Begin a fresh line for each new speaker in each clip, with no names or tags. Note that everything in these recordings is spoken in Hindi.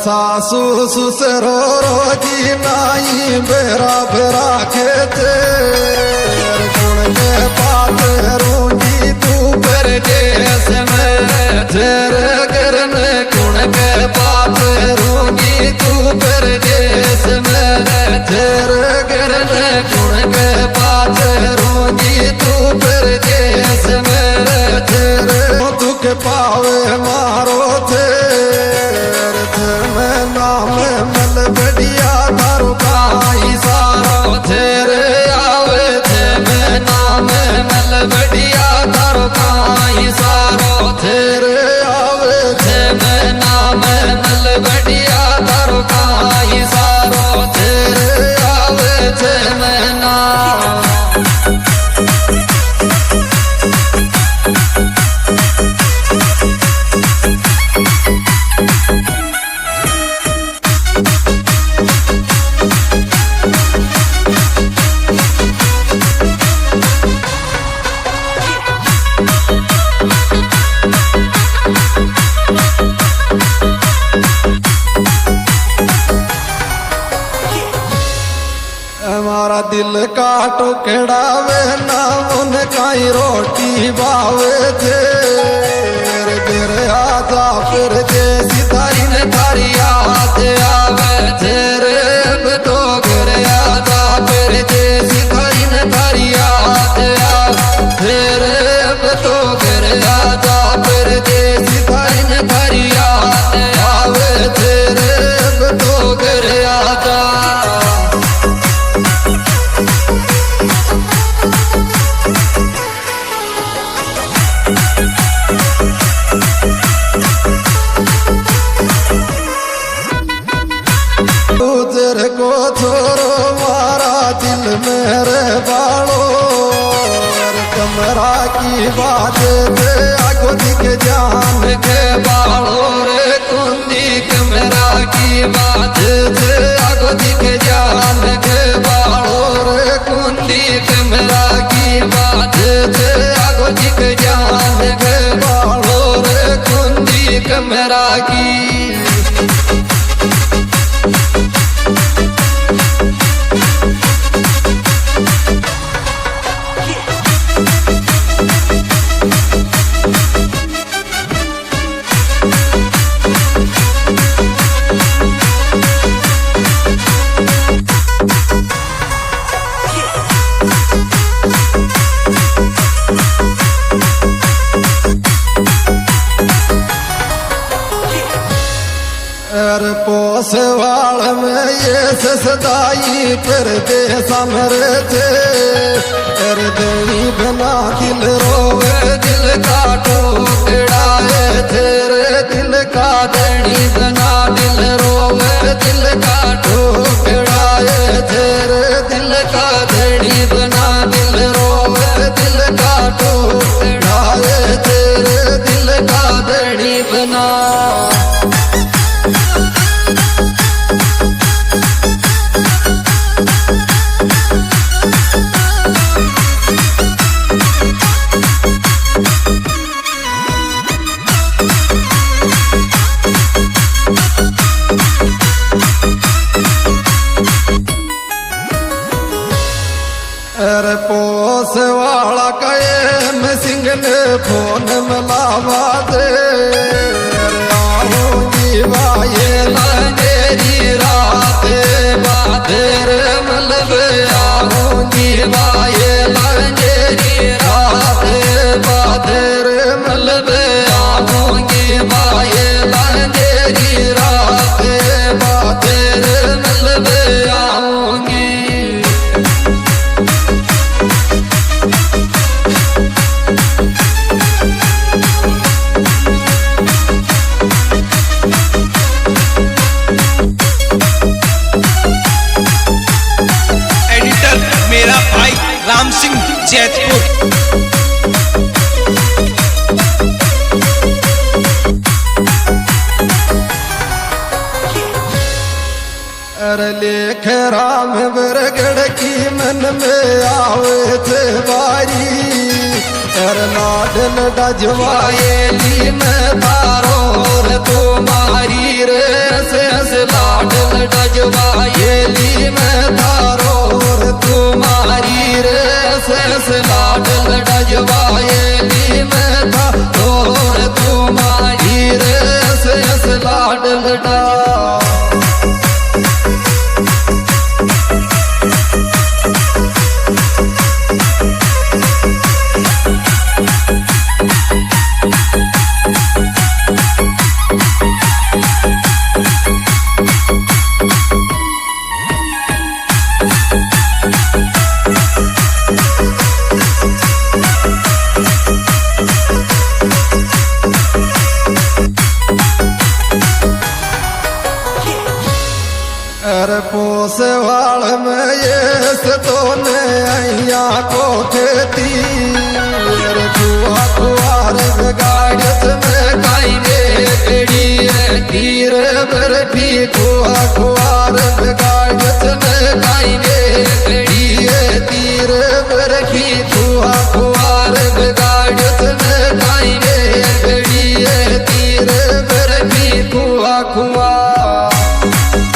सासू ससुरो रोजी नाई बेरा बेरा खेते गुण के बात रूंगी तू पर देश में तेरे करन गुण के बात रूंगी तू पर देश में तेरे करन गुण के बात रूंगी तू पर देश में तेरे दुख पावे मारो थे नाम मल बढ़िया थारो काई सारो तेरे आवे थे मैं नाम मल बढ़िया थारो काई सारो तेरे आवे थे मैं नाम मल बढ़िया थारो काई सारो तेरे आवे थे मैं नाम हमारा दिल का टुकड़ा वे ना उन काई रोटी बावे थे तेरे आजा फिर जैसी तारी ने तारी याद आवे तेरे अब तो घर आजा फिर जैसी तारी ने तारी याद आवे तेरे अब तो घर आजा फिर जैसी तारी ने तारी याद आवे तेरे अब तो घर आजा तेरे को छोरो मारा दिल मेरे बालो कमरा की बात दे आगो दिख जान के बालो रे कुंदी कमरा की बात दे आगो दिख जान के बालो रे कुंदी कमरा की बात दे आगो दिख जान के बालो रे कुंदी कमरा की पोस वाल में ये सदाई फिर दे समरे थे देनी बिना दिल रोवे दिल का टुकड़ाए तेरे दिल का देनी बिना दिल रोवे दिल का टुकड़ाए तेरे दिल का देनी बिना दिल रोवे दिल का टुकड़ाए तेरे दिल का देनी बिना अरे पोस वाला कहे मैं सिंह ने फोन मिलावा दे आऊंगी वाये लंगेरी रात बातेर मलब आऊंगी वाये लंगेरी रात बातेर मलब आऊंगी वाये लंगेरी रात बातेर मलब आऊंगी
राम सिंह जैतपुर।
अरे लेख राम बरगड़ की मन में आवे थे बारी अरे लाडन डजवाए ली में तारो तुम्हारी रे से लाड डजवाएली में थारो और तुम्हारी रे से लाड डजवाएली में थारो और तुम्हारी रे से लाड डा अरे पोसवाड़ में ये दोने अहिया को खेती अरे कुआ कुआर गाड़ियत में गाई बेड़ी तीर बरफी कुआ कुआर गाड़ियत में गाई बेड़ी तीर बरफी कुआ कुआर गाड़ियत में गाई बेड़ी तीर बरफी कुआ कुआ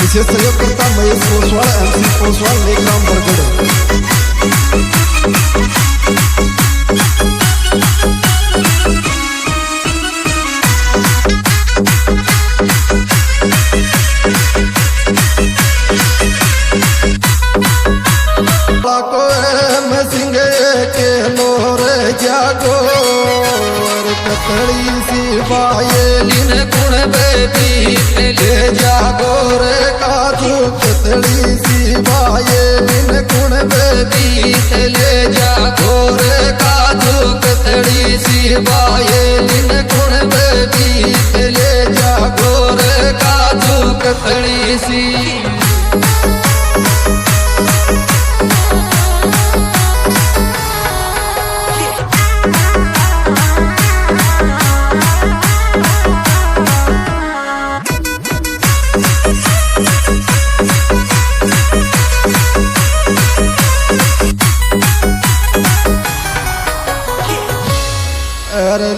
इसे सहयोग करता महेश पोसवाल MC पोसवाल लेखराम बरगढ़। सिंह के लोर जागो कतड़ी सी बायलिन गुण बेबी ले जागो रे काजू कतड़ी सी बायलिन गुण बेबी ले जागो रे काजू कतड़ी सी बायलिन गुण बेबी ले जागो रे काजू कतड़ी सी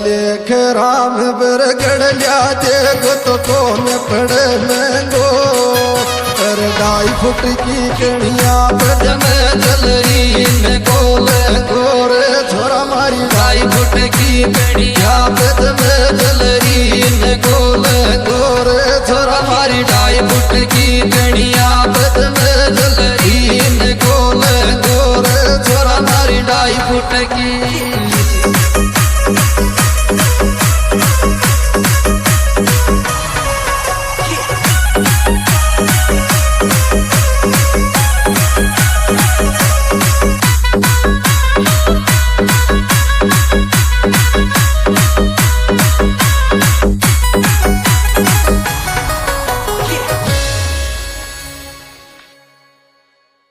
लेख राम बरगढ़ लिया देगो तो कौन पड़े महंगो कर 2.5 फुट की कणिया बज में जलरी में गोले गोरे छोरा मारी 2.5 फुट की कणिया बज में जलरी में गोले गोरे छोरा मारी 2.5 फुट की कणिया